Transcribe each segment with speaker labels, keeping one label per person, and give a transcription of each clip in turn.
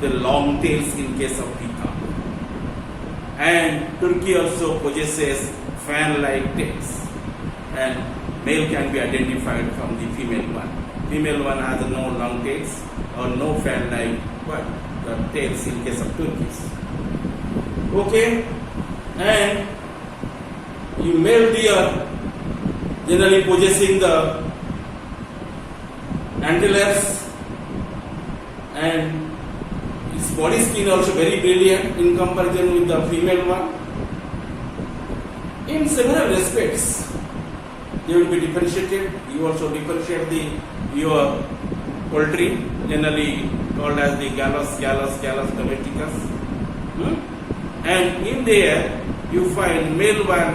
Speaker 1: the long tails in case of peacock. And turkey also possesses fan-like tails, and male can be identified from the female one. Female one has no long tails or no fan-like the tails in case of turkeys. Okay, and you male deer generally possessing the antlers, and its body skin also very brilliant in comparison with the female one. In several respects, they will be differentiated. You also differentiate your poultry, generally called as the Gallus domesticus. And in there, you find male one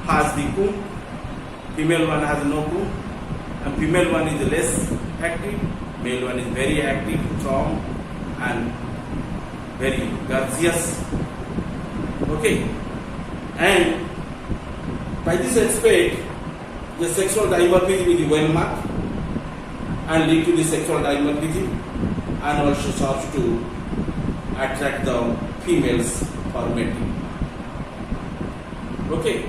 Speaker 1: has the comb, female one has no comb, and female one is less active, male one is very active, strong, and very gorgeous. Okay, and by this aspect, the sexual dimorphism is well marked and lead to the sexual dimorphism, and also serves to attract the females for mating. Okay,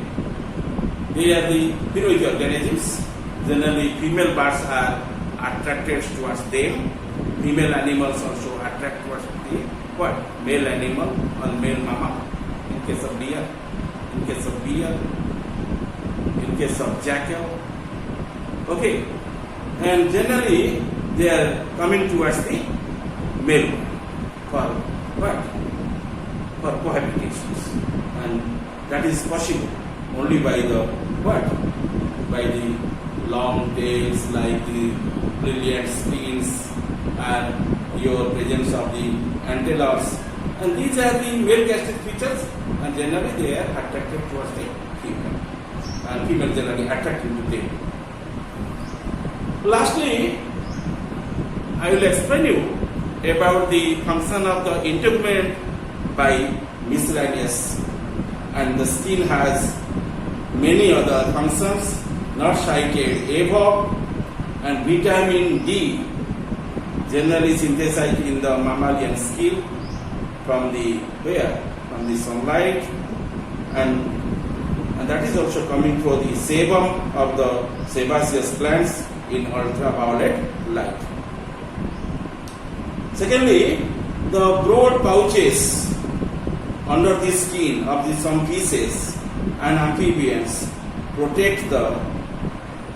Speaker 1: they are the heroic organisms. Generally, female birds are attracted towards them. Female animals also attract towards the male animal or male mammal. In case of deer, in case of bear, in case of jackal. Okay, and generally they are coming towards the male for for cohabitations, and that is possible only by the by the long tails, like the brilliant skins, and your presence of the antlers, and these are the male gastric features, and generally they are attracted towards the female, and female generally attracted to them. Lastly, I will explain you about the function of the integument by miscellaneous, and the skin has many other functions not cited above, and vitamin D generally synthesized in the mammalian skin from the sunlight, and that is also coming from the sebum of the sebaceous plants in ultraviolet light. Secondly, the broad pouches under the skin of some fishes and amphibians protect the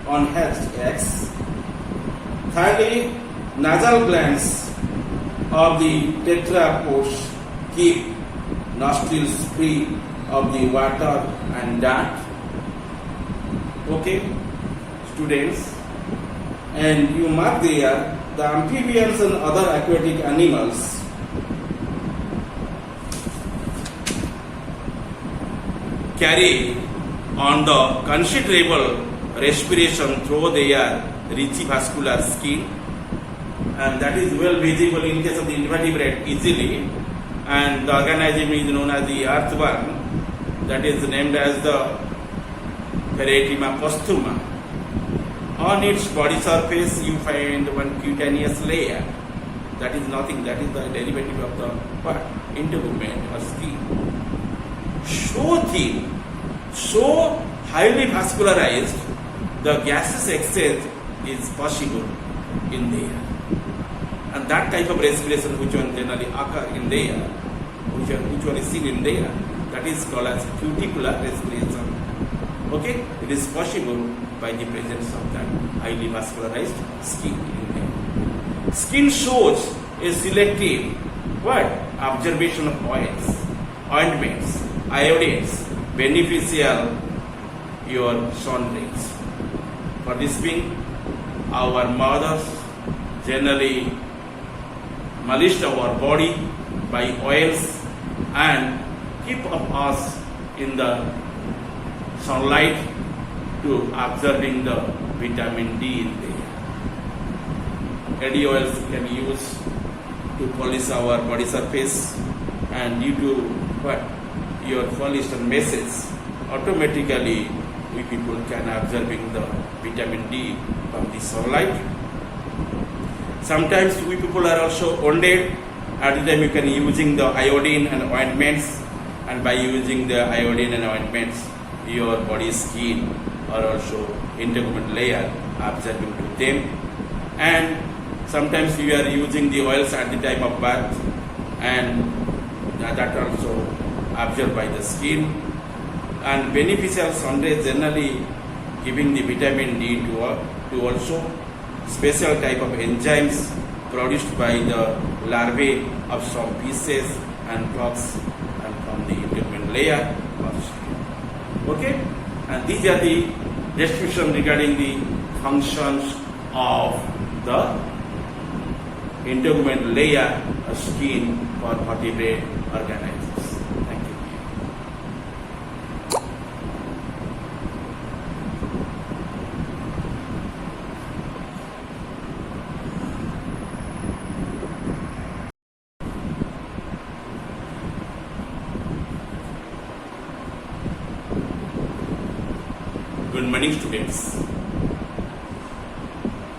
Speaker 1: unhatched eggs. Thirdly, nasal glands of the tetrapods keep nostrils free of the water and dirt. Okay, students, and you mark there the amphibians and other aquatic animals carry on the considerable respiration through their rich vascular skin, and that is well visible in case of the invertebrate easily, and the organism is known as the earthworm, that is named as the Pheretima posthuma. On its body surface you find one cutaneous layer, that is nothing, that is the derivative of the integument or skin. So thin, so highly vascularized, the gaseous exchange is possible in there, and that type of respiration which one generally occur in there, which one is seen in there, that is called as cuticular respiration. Okay, it is possible by the presence of that highly vascularized skin in there. Skin shows a selective observation of oils, ointments, iodines, beneficial your sun rays. For this being, our mothers generally massage our body by oils and keep of us in the sunlight to absorbing the vitamin D in there. Eddy oils can use to polish our body surface, and due to your polished message, automatically we people can absorbing the vitamin D from the sunlight. Sometimes we people are also wounded At the time you can using the iodine and ointments, and by using the iodine and ointments, your body skin or also integument layer absorbing to them. And sometimes you are using the oils at the time of bath, and that also absorbed by the skin. And beneficial sun rays generally giving the vitamin D to also special type of enzymes produced by the larvae of some fishes and frogs and from the integument layer of skin. Okay, and these are the description regarding the functions of the integument layer of skin for vertebrate organisms. Thank you. Good morning, students.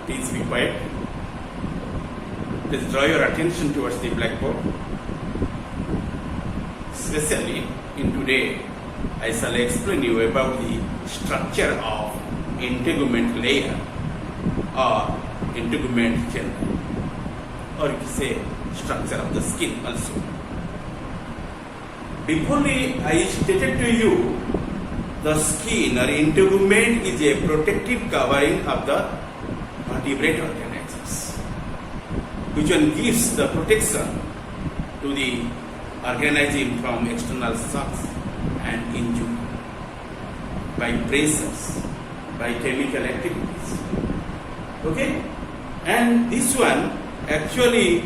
Speaker 1: Please be quiet. Let's draw your attention towards the blackboard. Especially in today, I shall explain you about the structure of integument layer or integument general, or you say structure of the skin also. Before I stated to you, the skin or integument is a protective covering of the vertebrate organisms, which one gives the protection to the organism from external shocks and injury by pressures, by chemical activities. Okay? And this one actually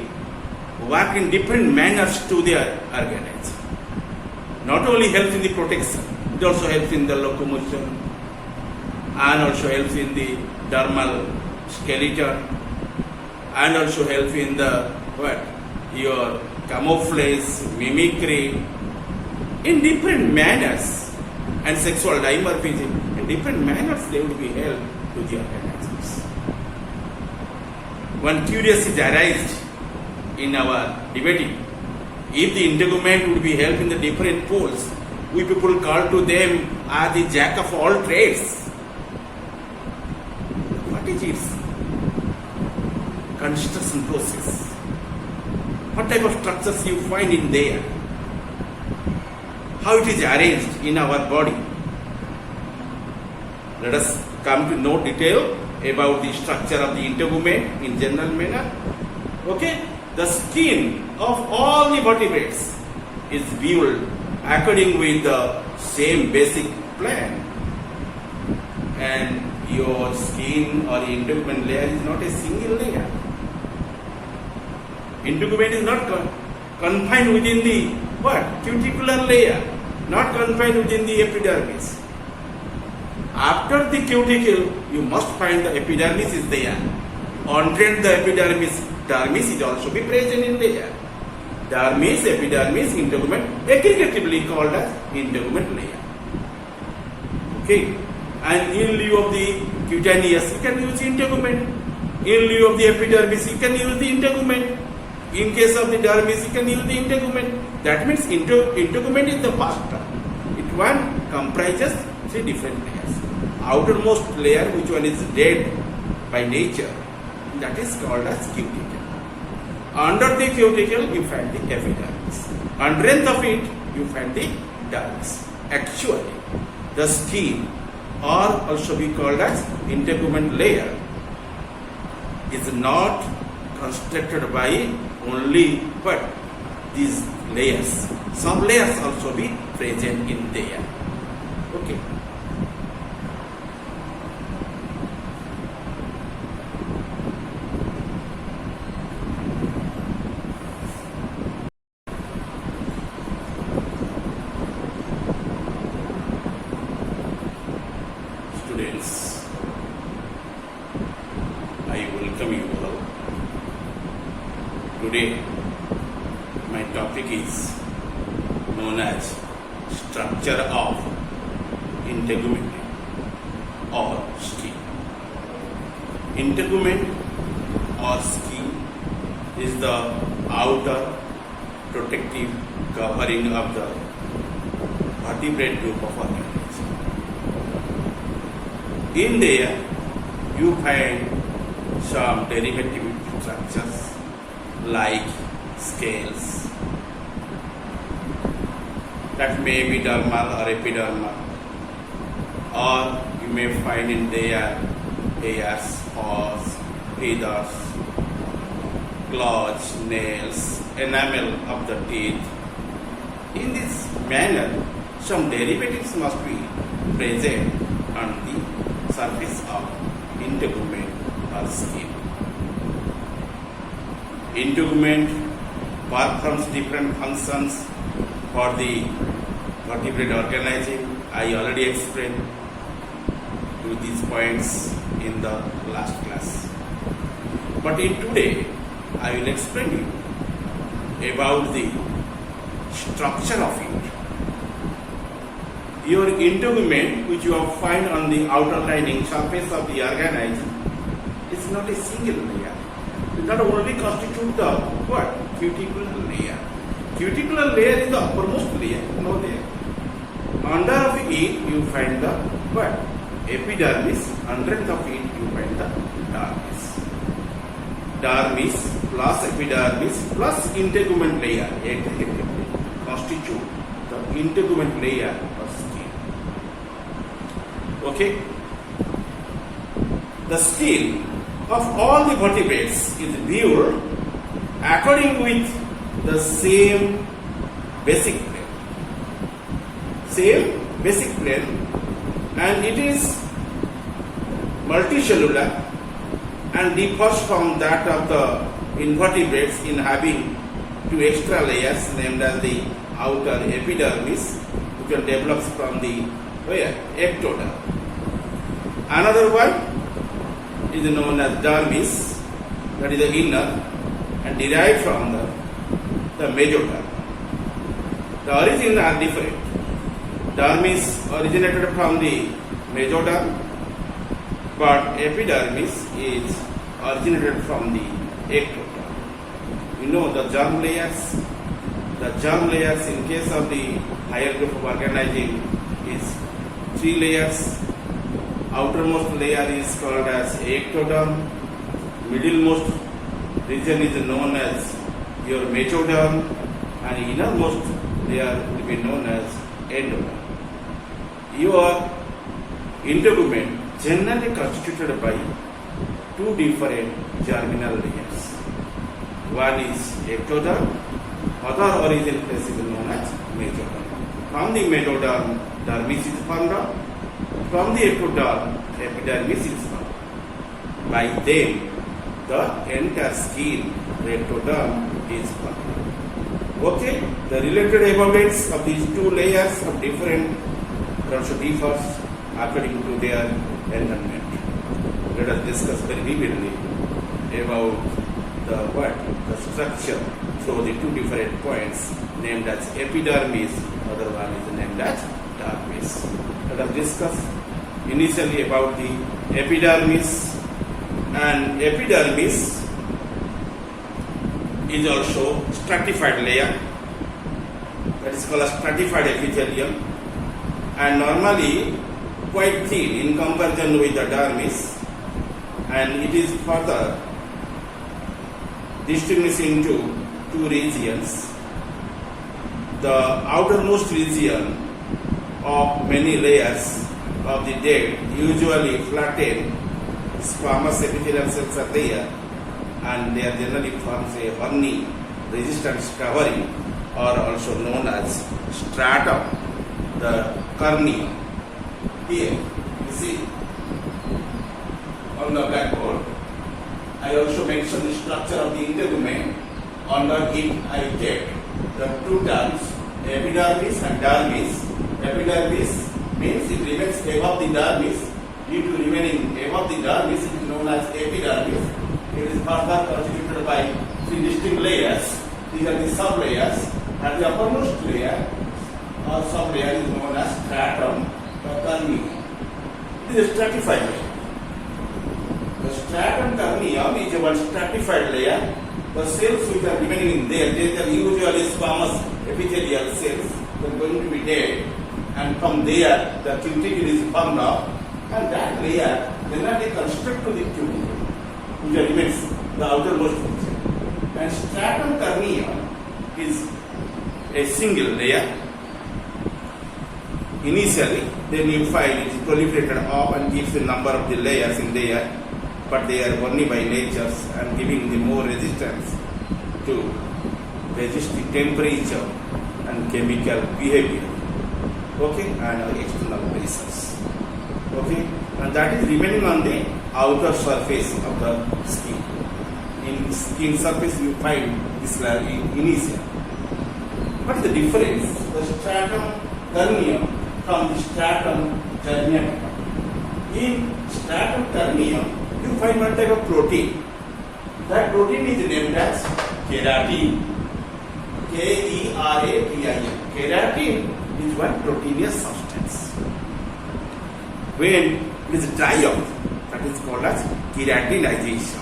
Speaker 1: work in different manners to the organism. Not only helps in the protection, it also helps in the locomotion and also helps in the dermal skeleton and also helps in the your camouflage, mimicry in different manners, and sexual dimorphism in different manners they would be held to the organisms. One curiosity arises in our debating. If the integument would be held in the different poles, we people call to them as the jack of all trades. What is its construction process? What type of structures you find in there? How it is arranged in our body? Let us come to know detail about the structure of the integument in general manner. Okay? The skin of all the vertebrates is built according with the same basic plan, and your skin or integument layer is not a single layer. Integument is not confined within the cuticular layer, not confined within the epidermis. After the cuticle, you must find the epidermis is there. Under the epidermis, dermis is also be present in there. Dermis, epidermis, integument, aggregatively called as integument layer. Okay, and in lieu of the cutaneous, you can use integument. In lieu of the epidermis, you can use the integument. In case of the dermis, you can use the integument. That means integument is the first term. It one comprises three different layers. Outermost layer, which one is dead by nature, that is called as cuticle. Under the cuticle, you find the epidermis. Underneath of it, you find the dermis. Actually, the skin, or also be called as integument layer, is not constructed by only these layers. Some layers also be present in there. Okay. Students, I welcome you all. Today, my topic is known as structure of integument or skin. Integument or skin is the outer protective covering of the vertebrate group of organoids. In there, you find some derivative structures like scales that may be dermal or epidermal, or you may find in there hairs, paws, feathers, claws, nails, enamel of the teeth. In this manner, some derivatives must be present on the surface of integument or skin. Integument performs different functions for the vertebrate organism. I already explained to these points in the last class. But in today, I will explain you about the structure of it. Your integument, which you will find on the outer lining surface of the organism, is not a single layer. It not only constitutes the what? Cuticular layer. Cuticular layer is the uppermost layer, no there. Under of it you find the what? Epidermis. Underneath of it you find the dermis. Dermis plus epidermis plus integument layer constitute the integument layer of skin. Okay? The skin of all the vertebrates is viewed according with the same basic plane. Same basic plane, and it is multicellular and differs from that of the invertebrates in having two extra layers named as the outer epidermis, which develops from the ectoderm. Another one is known as dermis, that is the inner, and derived from the mesoderm. The origins are different. Dermis originated from the mesoderm, but epidermis is originated from the ectoderm. You know the germ layers. The germ layers in case of the higher group of organism is 3 layers. Outermost layer is called as ectoderm. Middlemost region is known as your mesoderm, and innermost layer will be known as endoderm. Your integument generally constituted by 2 different germinal layers. One is ectoderm, other origin place is known as mesoderm. From the mesoderm, dermis is formed out. From the ectoderm, epidermis is formed. By them, the entire skin, the ectoderm, is formed. Okay, the related evolvements of these 2 layers of different also differs according to their environment. Let us discuss very vividly about the structure through the 2 different points named as epidermis, other one is named as dermis. Let us discuss initially about the epidermis. And epidermis is also stratified layer, that is called a stratified epithelium, and normally quite thin in comparison with the dermis, and it is further distinguished into 2 regions. The outermost region of many layers of the dead, usually flattened squamous epithelial cells are there, and they are generally forms a horny resistance covering, or also known as stratum, the cornea. Here, you see, on the blackboard, I also mentioned the structure of the integument. Under it, I kept the 2 terms, epidermis and dermis. Epidermis means it remains above the dermis. Due to remaining above the dermis, it is known as epidermis. It is further constituted by 3 distinct layers. These are the sub-layers, and the uppermost layer or sub-layer is known as stratum or cornea. It is a stratified layer. The stratum corneum is one stratified layer the cells which are remaining in there, they are usually squamous epithelial cells. They are going to be dead, and from there the cuticle is formed up, and that layer generally construct to the cuticle, which remains the outermost feature. And stratum corneum is a single layer. Initially, then you find it is proliferated up and gives a number of the layers in there, but they are only by nature and giving the more resistance to resist the temperature and chemical behavior. Okay, and external pressures. Okay, and that is remaining on the outer surface of the skin. In skin surface, you find this layer initially. What is the difference? The stratum corneum from the stratum germinatum. In stratum corneum, you find one type of protein. That protein is named as keratin. K-E-R-A-T-I-N. Keratin is one proteinous substance. When it is dry out, that is called as keratinization.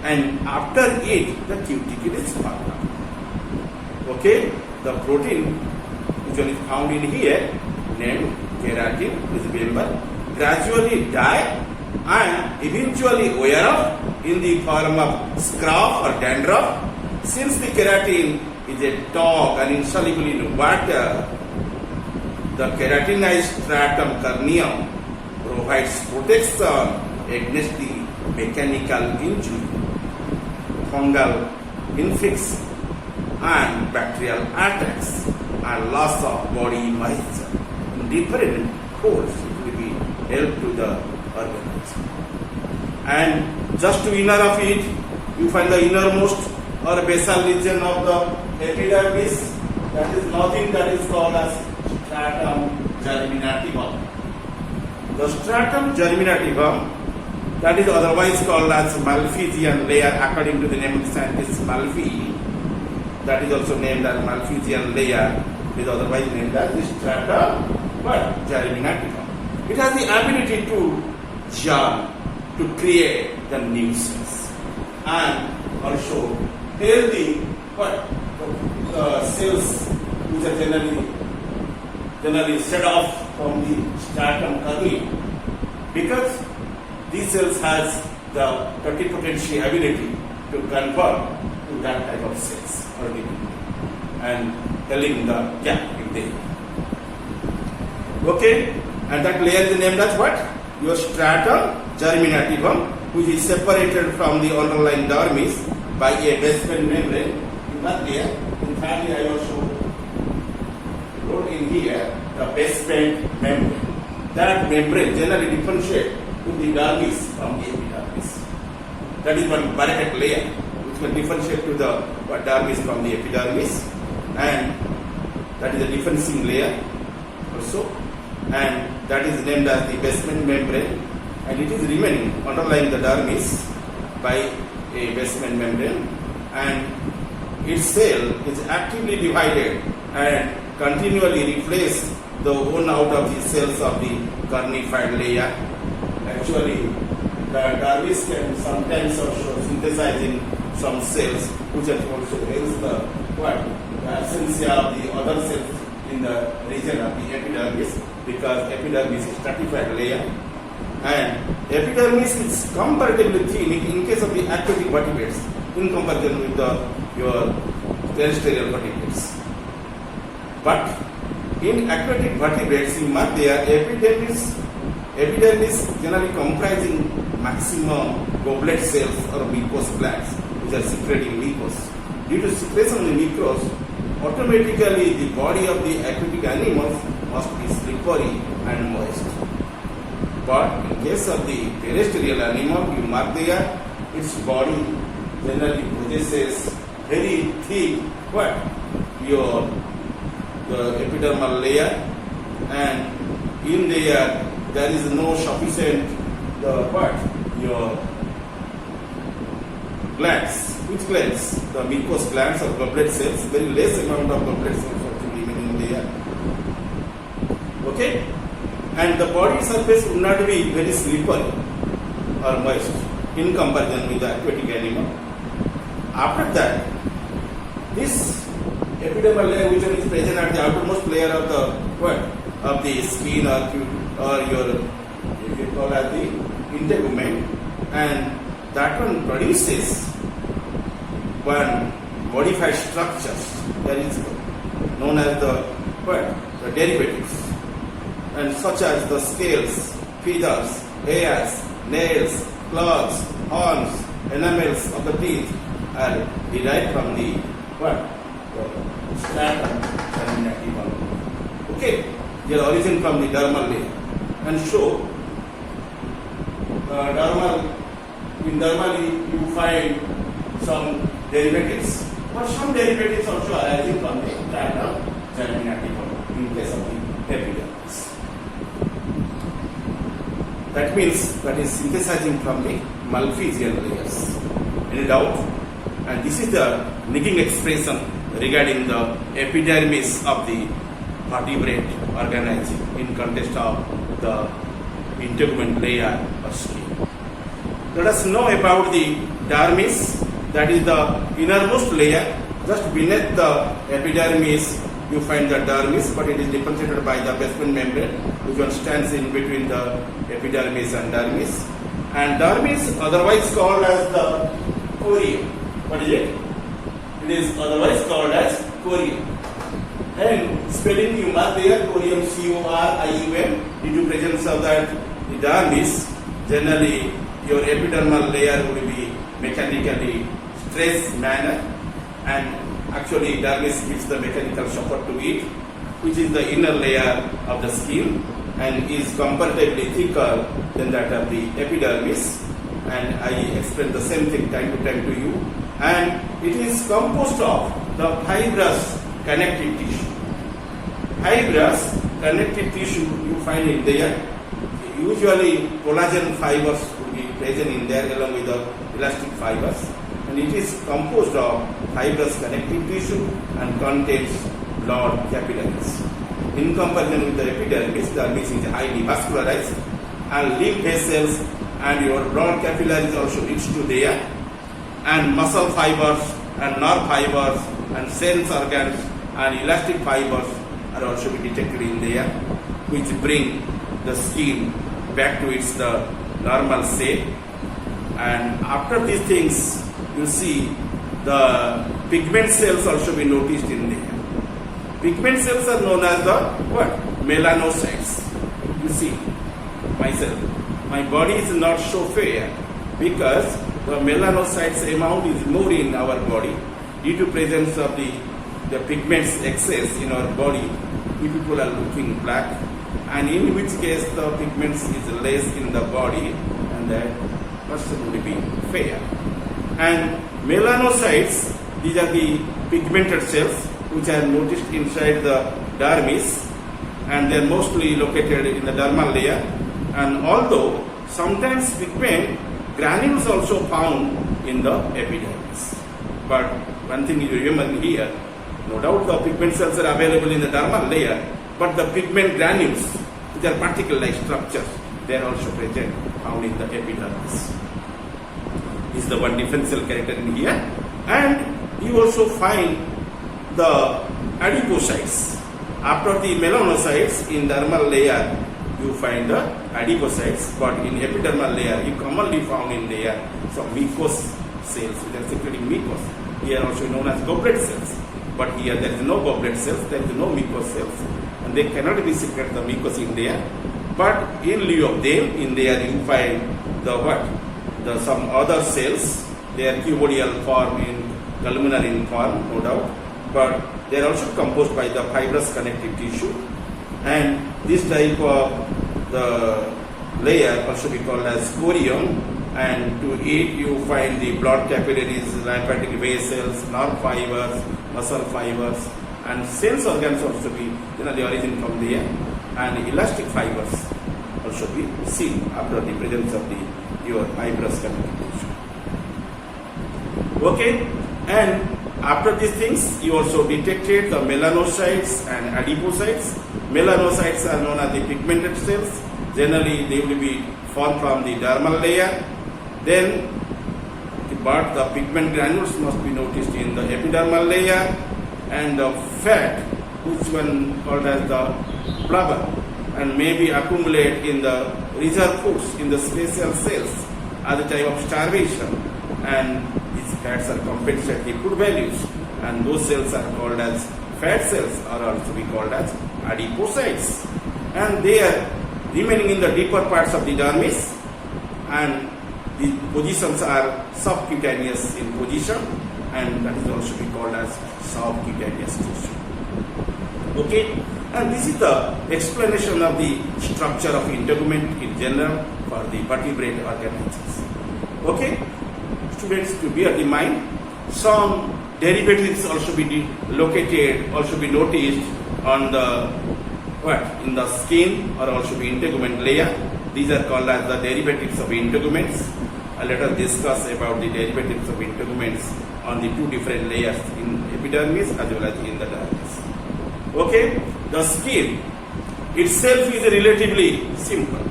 Speaker 1: And after it, the cuticle is formed. Okay, the protein usually found in here, named keratin, is remember, gradually die and eventually wear off in the form of scrub or dandruff. Since the keratin is a dog and insoluble in water, the keratinized stratum corneum provides protection against the mechanical injury, fungal infection, and bacterial attacks, and loss of body moisture. In different course, it will be help to the organism. And just to inner of it, you find the innermost or basal region of the epidermis. That is nothing that is called as stratum germinativum. The stratum germinativum, that is otherwise called as Malpighian layer according to the name of the scientist Malpighi. That is also named as Malpighian layer. It is otherwise named as the stratum germinativum. It has the ability to germ, to create the new cells, and also healthy cells which are generally set off from the stratum corneum, because these cells has the pluripotency ability to convert to that type of cells and filling the gap in there. Okay, and that layer is named as what? Your stratum germinativum, which is separated from the underlying dermis by a basement membrane. In that layer, in fact, I also wrote in here the basement membrane. That membrane generally differentiates to the dermis from the epidermis. That is one bracket layer which will differentiate to the dermis from the epidermis, and that is a differencing layer also, and that is named as the basement membrane, and it is remaining underlying the dermis by a basement membrane, and its cell is actively divided and continually replace the one out of the cells of the cornified layer. Actually, the dermis can sometimes also synthesizing some cells which are also helps the absence of the other cells in the region of the epidermis, because epidermis is stratified layer, and epidermis is comparatively thin in case of the aquatic vertebrates in comparison with your terrestrial vertebrates. But in aquatic vertebrates, you mark their epidermis generally comprising maximum goblet cells or mucous glands which are secreting mucus. Due to secretion of the mucus, automatically the body of the aquatic animals must be slippery and moist. But in case of the terrestrial animal, you mark there, its body generally possesses very thick the epidermal layer, and in there is no sufficient your glands. Which glands? The mucous glands or goblet cells. Very less amount of goblet cells actually remaining there. Okay, and the body surface would not be very slippery or moist in comparison with the aquatic animal. after that, this epidermal layer which is present at the outermost layer of the what? Of the skin or your you call as the integument, and that one produces one modified structures that is known as the what? The derivatives, and such as the scales, feathers, hairs, nails, claws, horns, enamels of the teeth are derived from the what? The stratum germinativum. Okay, their origin from the dermal layer, and so in dermal you find some derivatives, but some derivatives also arising from the stratum germinativum in case of the epidermis. That means that is synthesizing from the malphizian layers. Any doubt? And this is the nicking expression regarding the epidermis of the vertebrate organism in context of the integument layer or skin. Let us know about the dermis, that is the innermost layer. Just beneath the epidermis you find the dermis, but it is differentiated by the basement membrane, which one stands in between the epidermis and dermis. And dermis, otherwise called as the corium. What is it? It is otherwise called as corium. And spelling you mark there, corium, C-O-R-I-U-M, due to presence of that the dermis. Generally, your epidermal layer will be mechanically stressed manner, and actually dermis gives the mechanical support to it, which is the inner layer of the skin and is comparatively thicker than that of the epidermis. And I explain the same thing time to time to you. And it is composed of the fibrous connective tissue. Fibrous connective tissue you find in there. Usually collagen fibers will be present in there along with the elastic fibers. And it is composed of fibrous connective tissue and contains blood capillaries. In comparison with the epidermis, the dermis is highly vascularized, and lymph vessels and your blood capillaries also reach to there, and muscle fibers and nerve fibers and sense organs and elastic fibers are also be detected in there, which bring the skin back to its the normal shape. And after these things, you see the pigment cells also be noticed in there. Pigment cells are known as the what? Melanocytes. You see, myself, my body is not so fair because the melanocytes amount is more in our body due to presence of the pigments excess in our body. We people are looking black, and in which case the pigments is less in the body, and that person will be fair. And melanocytes, these are the pigmented cells which are noticed inside the dermis, and they are mostly located in the dermal layer. And although sometimes pigment granules also found in the epidermis, but one thing you remember here, no doubt the pigment cells are available in the dermal layer, but the pigment granules, which are particle-like structures, they are also present found in the epidermis. This is the one differential character in here. And you also find the adipocytes. After the melanocytes in dermal layer, you find the adipocytes, but in epidermal layer, you commonly found in there some mucous cells, which are secreting mucus. Here also known as goblet cells. But here there is no goblet cells, there is no mucous cells, and they cannot be secret the mucus in there. But in lieu of them, in there you find the what? The some other cells. They are cuboidal form in columnar in form, no doubt, but they are also composed by the fibrous connective tissue. And this type of the layer also be called as corium. And to it you find the blood capillaries, lymphatic vessels, nerve fibers, muscle fibers, and sense organs also be the origin from there, and elastic fibers also be seen after the presence of your fibrous connective tissue. Okay, and after these things you also detected the melanocytes and adipocytes. Melanocytes are known as the pigmented cells. Generally they will be formed from the dermal layer. Then the but the pigment granules must be noticed in the epidermal layer, and the fat, which one called as the blubber, and may be accumulate in the reserve foods in the spatial cells at the time of starvation, and these fats are compensate the food values, and those cells are called as fat cells, or also be called as adipocytes, and they are remaining in the deeper parts of the dermis, and the positions are subcutaneous in position, and that is also be called as subcutaneous tissue. Okay, and this is the explanation of the structure of integument in general for the vertebrate organisms. Okay, students, to bear in mind, some derivatives also be located, also be noticed on the in the skin, or also be integument layer. These are called as the derivatives of integuments. Let us discuss about the derivatives of integuments on the two different layers, in epidermis as well as in the dermis. Okay, the skin itself is relatively simple.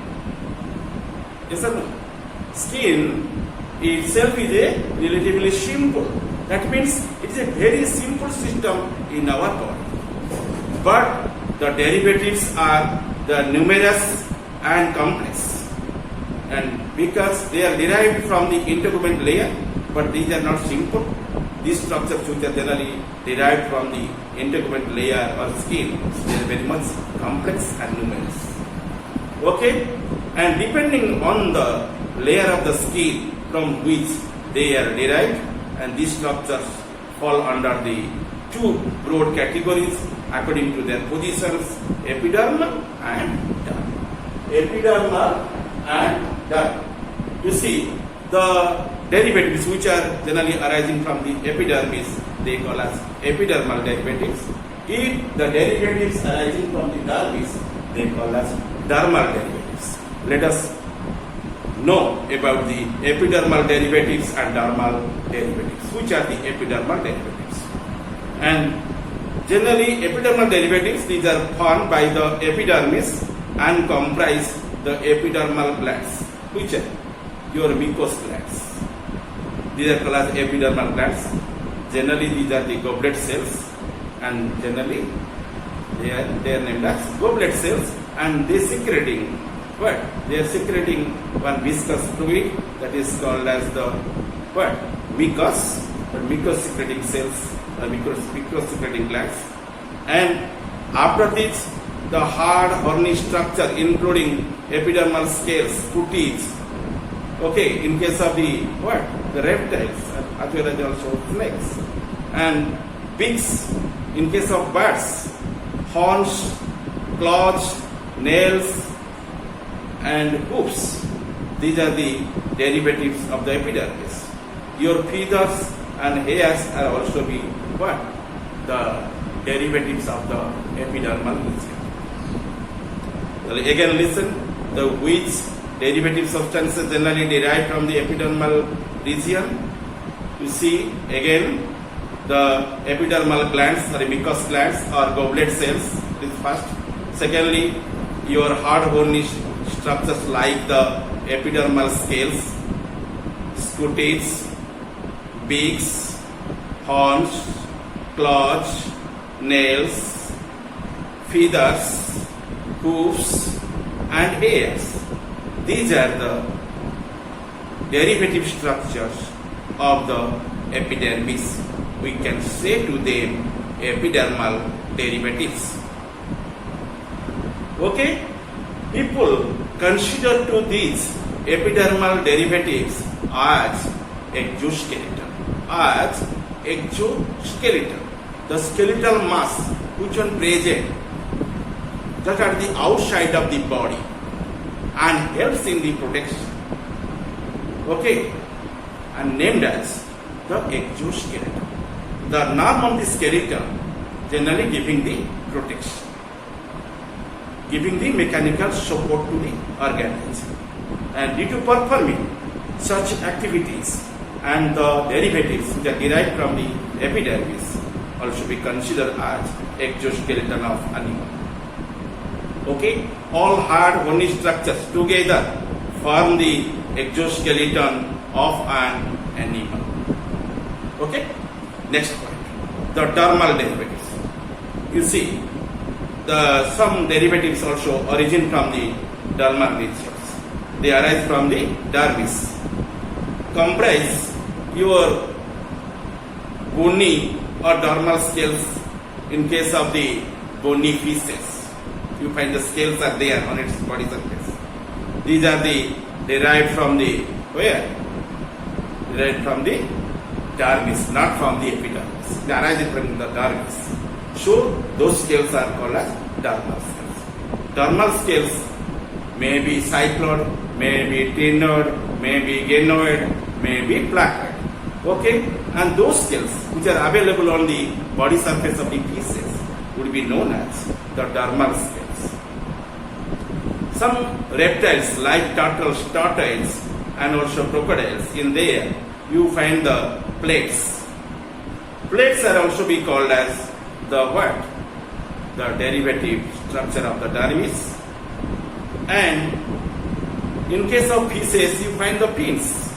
Speaker 1: Yes or no? Skin itself is a relatively simple. That means it is a very simple system in our body. But the derivatives are the numerous and complex, and because they are derived from the integument layer, but these are not simple. These structures which are generally derived from the integument layer or skin, they are very much complex and numerous. Okay, and depending on the layer of the skin from which they are derived, and these structures fall under the two broad categories according to their positions: epidermal and dermal. Epidermal and dermal. You see, the derivatives which are generally arising from the epidermis, they call as epidermal derivatives. If the derivatives arising from the dermis, they call as dermal derivatives. Let us know about the epidermal derivatives and dermal derivatives. Which are the epidermal derivatives? And generally, epidermal derivatives, these are formed by the epidermis and comprise the epidermal glands, which are your mucous glands. These are called as epidermal glands. Generally, these are the goblet cells, and generally they are named as goblet cells, and they secreting what? They are secreting one viscous fluid that is called as the what? Mucus, the mucus secreting cells, mucus secreting glands. And after this, the hard horny structure including epidermal scales, cuties. Okay, in case of the what? The reptiles, as well as also snakes. And beaks in case of birds, horns, claws, nails, and hoofs. These are the derivatives of the epidermis. Your feathers and hairs are also be what? The derivatives of the epidermal region. Well, again listen, the which derivative substances generally derived from the epidermal region. You see again the epidermal glands or mucous glands or goblet cells is first. Secondly, your hard horny structures like the epidermal scales, scutes, beaks, horns, claws, nails, feathers, hoofs, and hairs. These are the derivative structures of the epidermis. We can say to them epidermal derivatives. Okay? People consider to these epidermal derivatives as exoskeleton. The skeletal mass which one present just at the outside of the body and helps in the protection. Okay, and named as the exoskeleton. The nerve of the skeleton generally giving the protection, giving the mechanical support to the organism. And due to performing such activities, and the derivatives which are derived from the epidermis also be considered as exoskeleton of animal. Okay, all hard horny structures together form the exoskeleton of an animal. Okay? Next point, the dermal derivatives. You see, some derivatives also origin from the dermal regions. They arise from the dermis. Comprise your bony or dermal scales in case of the bony fishes. You find the scales are there on its body surface. These are derived from the where? Derived from the dermis, not from the epidermis. They arise from the dermis. So those scales are called as dermal scales. Dermal scales may be cycloid, may be tenoid, may be ganoid, may be placoid. Okay? And those scales which are available on the body surface of the fishes would be known as the dermal scales. Some reptiles like turtles, tortoises and also crocodiles, in there you find the plates. Plates are also be called as the what? The derivative structure of the dermis. And in case of fishes, you find the fins.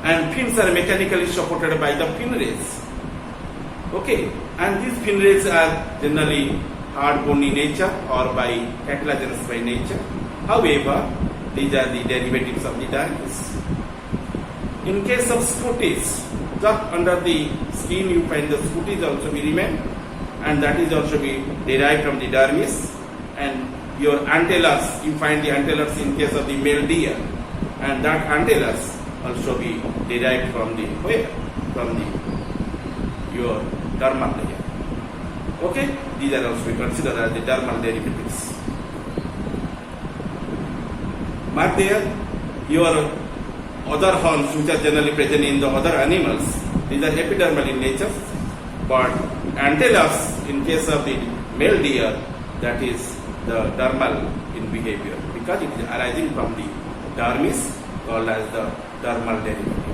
Speaker 1: And fins are mechanically supported by the fin rays. Okay, and these fin rays are generally hard bone in nature or by cartilaginous by nature. However, these are the derivatives of the dermis. In case of scutis, just under the skin you find the scutis also be remain, and that is also be derived from the dermis. And your antlers, you find the antlers in case of the male deer, and that antlers also be derived from the where? From the your dermal layer. Okay, these are also considered as the dermal derivatives. Mark there, your other horns which are generally present in the other animals, these are epidermal in nature, but antlers in case of the male deer, that is the dermal in behavior because it is arising from the dermis called as the dermal derivative.